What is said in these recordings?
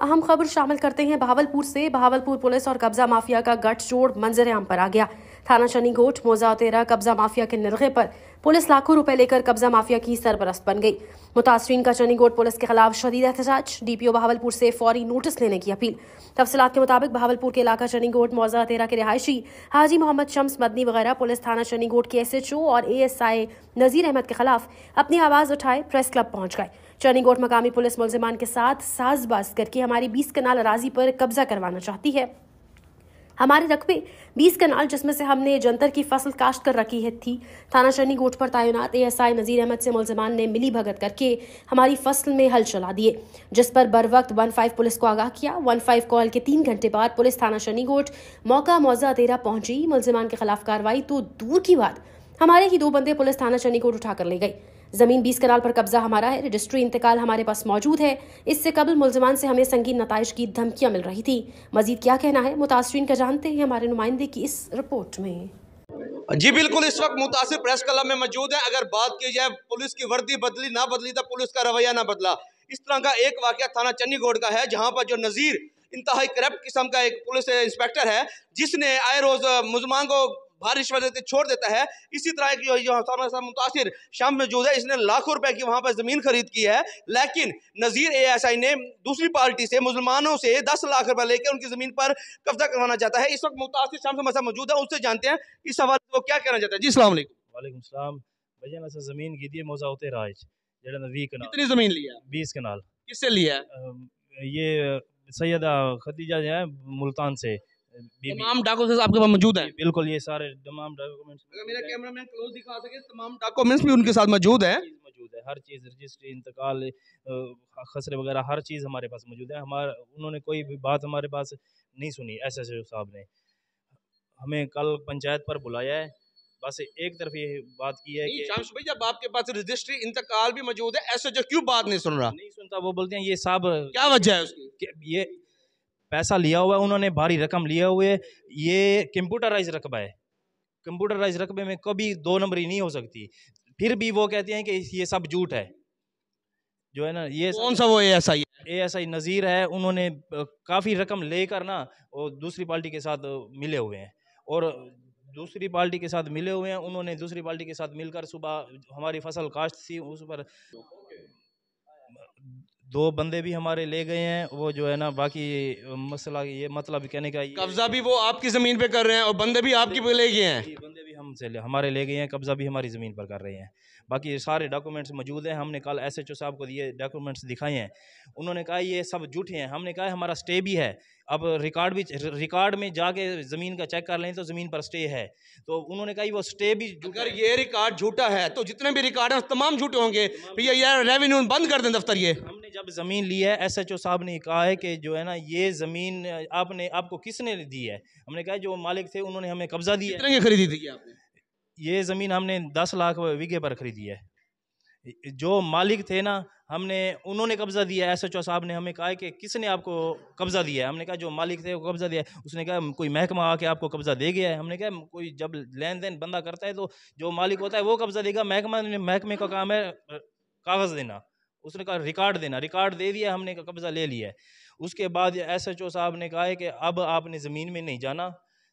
अहम खबर शामिल करते हैं बहावलपुर से। बहावलपुर पुलिस और कब्जा माफिया का गठजोड़ मंजर आम पर आ गया। थाना शनिगोट मौजा तेरा कब्जा माफिया के निर्गे पर पुलिस लाखों रुपए लेकर कब्जा माफिया की सरपरस्त बन गई। मुतासरीन का शनिगोट पुलिस के खिलाफ शदीद एहतजाज, डीपीओ बहावलपुर से फौरी नोटिस लेने की अपील। तफसीलात के मुताबिक बहावलपुर के इलाका शनिगोट मौजा तेरा के रिहायशी हाजी मोहम्मद शम्स मदनी वगैरह पुलिस थाना शनिगोट के SHO और ASI नजीर अहमद के खिलाफ अपनी आवाज उठाए प्रेस क्लब पहुंच गए। शनिगोट मकामी पुलिस मुलजिमान के साथ साजबाज करके हमारी 20 कनाल अराजी पर कब्जा करवाना चाहती है। हमारे रकबे 20 कनाल जिसमें से हमने जंतर की फसल काश्त कर रखी है थी। थाना शनिगोट पर तैनात ASI नजीर अहमद से मुलजिमान ने मिली भगत करके हमारी फसल में हल चला दिए, जिस पर बर वक्त 15 पुलिस को आगाह किया। 15 कॉल के 3 घंटे बाद पुलिस थाना शनिगोट मौका मौजा तेरा पहुंची। मुलजिमान के खिलाफ कार्रवाई तो दूर की बात, हमारे ही 2 बंदे पुलिस थाना शनिगोट उठाकर ले गई। जमीन 20 कनाल पर कब्जा हमारा है, रजिस्ट्री इंतकाल हमारे पास मौजूद है। इससे कबल मुलजिमान से हमें संगीन नताइज की धमकियां मिल रही थी। मजीद क्या कहना है मुतासरीन का जानते हैं हमारे नुमाइंदे की इस रिपोर्ट में। जी बिल्कुल, इस वक्त मुतासिर प्रेस क्लब में मौजूद है। अगर बात की जाए पुलिस की वर्दी बदली ना बदली तो पुलिस का रवैया ना बदला, इस तरह का एक वाकया थाना चन्नीगोड़ का है, जहां पर जो नजीर इंतहाई करप्ट किस्म का एक पुलिस इंस्पेक्टर है, जिसने आए रोज मुलजमान को भारी रिश्वत देते छोड़ देता है। इसी तरह की जो मुतासिर शाम मौजूद है, इसने लाखों रुपए की वहां पर जमीन खरीद की है, लेकिन नजीर ASI ने दूसरी पार्टी से मुसलमानों से 10 लाख रुपए लेकर उनकी जमीन पर कब्जा करवाना चाहता है। इस वक्त मुतासिर शाम से मौजूद है, उससे जानते हैं इस सवाल को क्या कहना चाहता है। जी अस्सलाम वालेकुम। वालेकुम सलाम। भैया ने जमीन की दी मौजा होते राज जेड़ा 20 कनाल। कितनी जमीन लिया? 20 कनाल। किससे लिया है? ये सैयदा खदीजा जो है मुल्तान से। तमाम डॉक्यूमेंट्स आपके पास मौजूद हैं? बिल्कुल, ये सारे तमाम डॉक्यूमेंट्स। अगर मेरा कैमरामैन क्लोज दिखा सके, तमाम डॉक्यूमेंट्स भी उनके साथ मौजूद है। हर चीज़, रजिस्ट्री, इंतकाल, खसरे वगैरह हर चीज़ हमारे पास मौजूद है। उन्होंने कोई भी बात हमारे पास नहीं सुनी। SHO साहब ने हमें कल पंचायत पर बुलाया है, बस एक तरफ ये बात की है कि शामस भाई, जब आपके पास रजिस्ट्री इंतकाल भी मौजूद है, SHO क्यों बात नहीं सुन रहा? नहीं सुनता। वो बोलते हैं ये साहब, क्या वजह है उसकी? ये पैसा लिया हुआ है उन्होंने, भारी रकम लिया हुए है, ये कंप्यूटराइज रकबा है। कंप्यूटराइज रकबे में कभी 2 नंबरी नहीं हो सकती। फिर भी वो कहते हैं कि ये सब झूठ है, जो है ना। ये कौन सा वो ASI है? ASI नज़ीर है। उन्होंने काफ़ी रकम लेकर ना और दूसरी पार्टी के साथ मिले हुए हैं, और दूसरी पार्टी के साथ मिले हुए हैं। उन्होंने दूसरी पार्टी के साथ मिलकर सुबह हमारी फसल काश्त थी, उस पर 2 बंदे भी हमारे ले गए हैं। वो जो है ना, बाकी मसला ये मतलब कहने का कब्जा भी वो आपकी ज़मीन पे कर रहे हैं और बंदे भी आपकी पे ले गए हैं। बंदे भी हमसे हमारे ले गए हैं, कब्जा भी हमारी ज़मीन पर कर रहे हैं। बाकी सारे डॉक्यूमेंट्स मौजूद हैं। हमने कल SHO साहब को ये डॉक्यूमेंट्स दिखाए हैं, उन्होंने कहा ये सब झूठे हैं। हमने कहा हमारा स्टे भी है, अब रिकॉर्ड में जाके ज़मीन का चेक कर लें तो ज़मीन पर स्टे है। तो उन्होंने कहा वो स्टे भी, अगर ये रिकॉर्ड झूठा है तो जितने भी रिकॉर्ड हैं तमाम झूठे होंगे। भैया रेवेन्यू बंद कर दें दफ्तर। ये हमने जब ज़मीन ली है, SHO साहब ने कहा है कि जो है ना, ये ज़मीन आपको किसने दी है? हमने कहा जो मालिक थे उन्होंने हमें कब्जा दिया। कितने की खरीदी थी आपने? ये ज़मीन हमने 10 लाख बीघे पर खरीदी है। जो मालिक थे ना, उन्होंने कब्जा दिया है। SHO साहब ने हमें कहा कि किसने आपको कब्जा दिया है? हमने कहा जो मालिक थे वो कब्जा दिया है। उसने कहा कोई महकमा आके आपको कब्जा दे गया है। हमने कहा कोई जब लेन देन बंदा करता है तो जो मालिक होता है वो कब्जा देगा, महकमे का काम है कागज़ देना। उसने कहा रिकॉर्ड देना, रिकॉर्ड दे दिया, हमने कब्जा ले लिया है। उसके बाद SHO साहब ने कहा है कि अब आपने ज़मीन में नहीं जाना,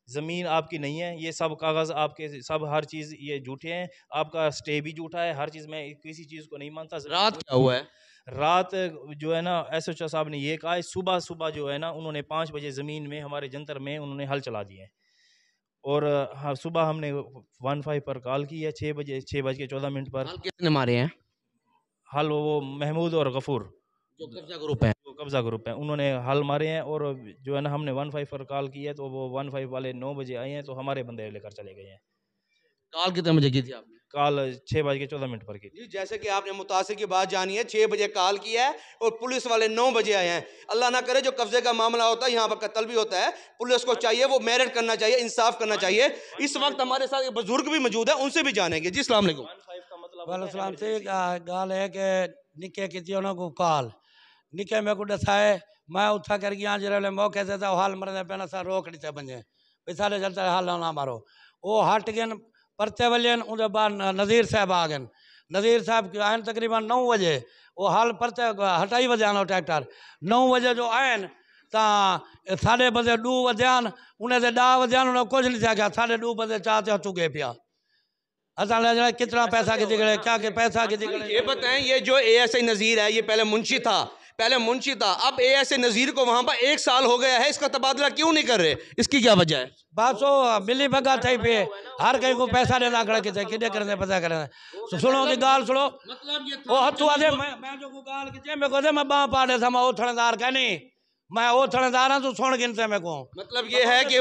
ज़मीन आपकी नहीं है, ये सब कागज़ आपके, सब हर चीज़ ये झूठे हैं, आपका स्टे भी झूठा है, हर चीज़। मैं किसी चीज़ को नहीं मानता। रात क्या हुआ है? रात जो है ना, SHO साहब ने ये कहा है, सुबह जो है ना, उन्होंने 5 बजे ज़मीन में हमारे जंतर में उन्होंने हल चला दिए हैं। और हाँ, सुबह हमने 15 पर कॉल की है, 6:14 पर। कितने मारे हैं? हल वो महमूद और गफूर जो कब्जा ग्रुप है, उन्होंने हल मारे हैं। और जो है ना, हमने 15 पर कॉल की है तो वो 15 वाले 9 बजे आए हैं, तो हमारे बंदे लेकर चले गए हैं। कॉल कितने बजे की थी आपने? कॉल 6:14 पर की। जी, जैसे कि आपने मुतासिर की बात जानी है, 6 बजे कॉल किया है और पुलिस वाले 9 बजे आए हैं। अल्लाह ना करे जो कब्जे का मामला होता है, यहाँ पर कत्ल भी होता है। पुलिस को चाहिए वो मेरिट करना चाहिए, इंसाफ करना चाहिए। इस वक्त हमारे साथ एक बुजुर्ग भी मौजूद है, उनसे भी जानेंगे। जी अस्सलाम वालेकुम। वालेकुम सलाम। गाल है कि निके की उन्होंने कॉल निके मेरे को दसाए, मैं उठा कर गया जो मौके से तो हाल मरने पे सा रोक दी बंजे पैसा चलता हाल ना मारो। वो हट गए परते वलियन, उनके बाद नज़ीर साहब आ गए। नज़ीर साहब आए तकरीबन 9 बजे। وہ حال پرتے ہٹائی وجانا ٹریکٹر 9 بجے جو آئین تا 2:30 بجے 2 وجان انہیں سے 10 وجان انہیں کچھ نہیں تھا 2:30 بجے چاہتے چکے پیا کتنا پیسہ کی دکھڑے کیا کہ پیسہ کی دکھڑے. یہ بتائیں یہ جو اے ایس اے نذیر ہے یہ پہلے منشی تھا اب اے ایس اے نذیر کو وہاں پر 1 سال ہو گیا ہے, اس کا تبادلہ کیوں نہیں کر رہے, اس کی کیا وجہ ہے؟ بس وہ ملی بگا تھے پہ ہر کہیں کو پیسہ دینا کھڑا کتے کدے کرنے پتہ کرنے سنو کی گال سنو وہ ہتھو آدھے میں جو کو گال کتے میں کو دے میں باں پاڑے تھا میں وہ تھندار کہنی میں وہ تھندار ہوں تو سن گنتے میں کو. مطلب یہ ہے کہ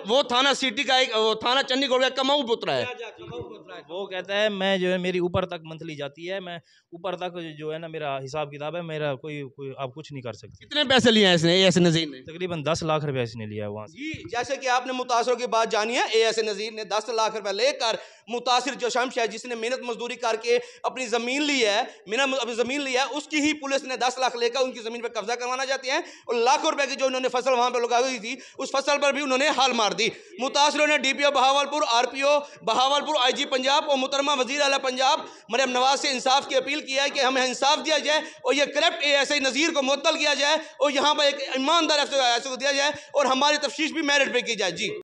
وہ تھانہ سٹی کا ایک تھانہ چنی گوڑ کا کماؤ پترا ہے. وہ کہتا ہے میں جو ہے میری اوپر تک منتھلی جاتی ہے, میں اوپر تک جو ہے نا میرا حساب کتاب ہے, میرا کوئی آپ کچھ نہیں کر سکتے. کتنے پیسے لیے ہیں اس نے اے ایس اے نذیر نے؟ تقریباً 10 لاکھ روپے اس نے لیا ہے وہاں سے. جی جیسے کہ آپ نے متاثروں کی بات جانی ہے, اے ایس اے نذیر نے 10 لاکھ روپے لے کر متاثر جو شمس ہے جس نے محنت مزدوری کر کے اپنی زمین لی ہے اس کی ہی پولیس نے 10 لاکھ لے کر ان کی زمین پہ قبضہ کروانا چاہتے ہیں, اور لاکھوں روپے کی جو انہوں نے فصل وہاں پہ لگائی ہوئی تھی اس فصل پر بھی انہوں نے حال مار دی. متاثروں نے ڈی پی او بہاولپور, آر پی او بہاولپور, آئی جی پنجاب اور محترمہ وزیر اعلیٰ پنجاب مریم نواز سے انصاف کی اپیل کیا ہے کہ ہمیں انصاف دیا جائے اور یہ corrupt A S A Nazir کو معطل کیا جائے اور یہاں پر ایک ایماندار ایسے کو دیا جائے اور ہماری تفتیش بھی میرٹ پہ کی جائے. جی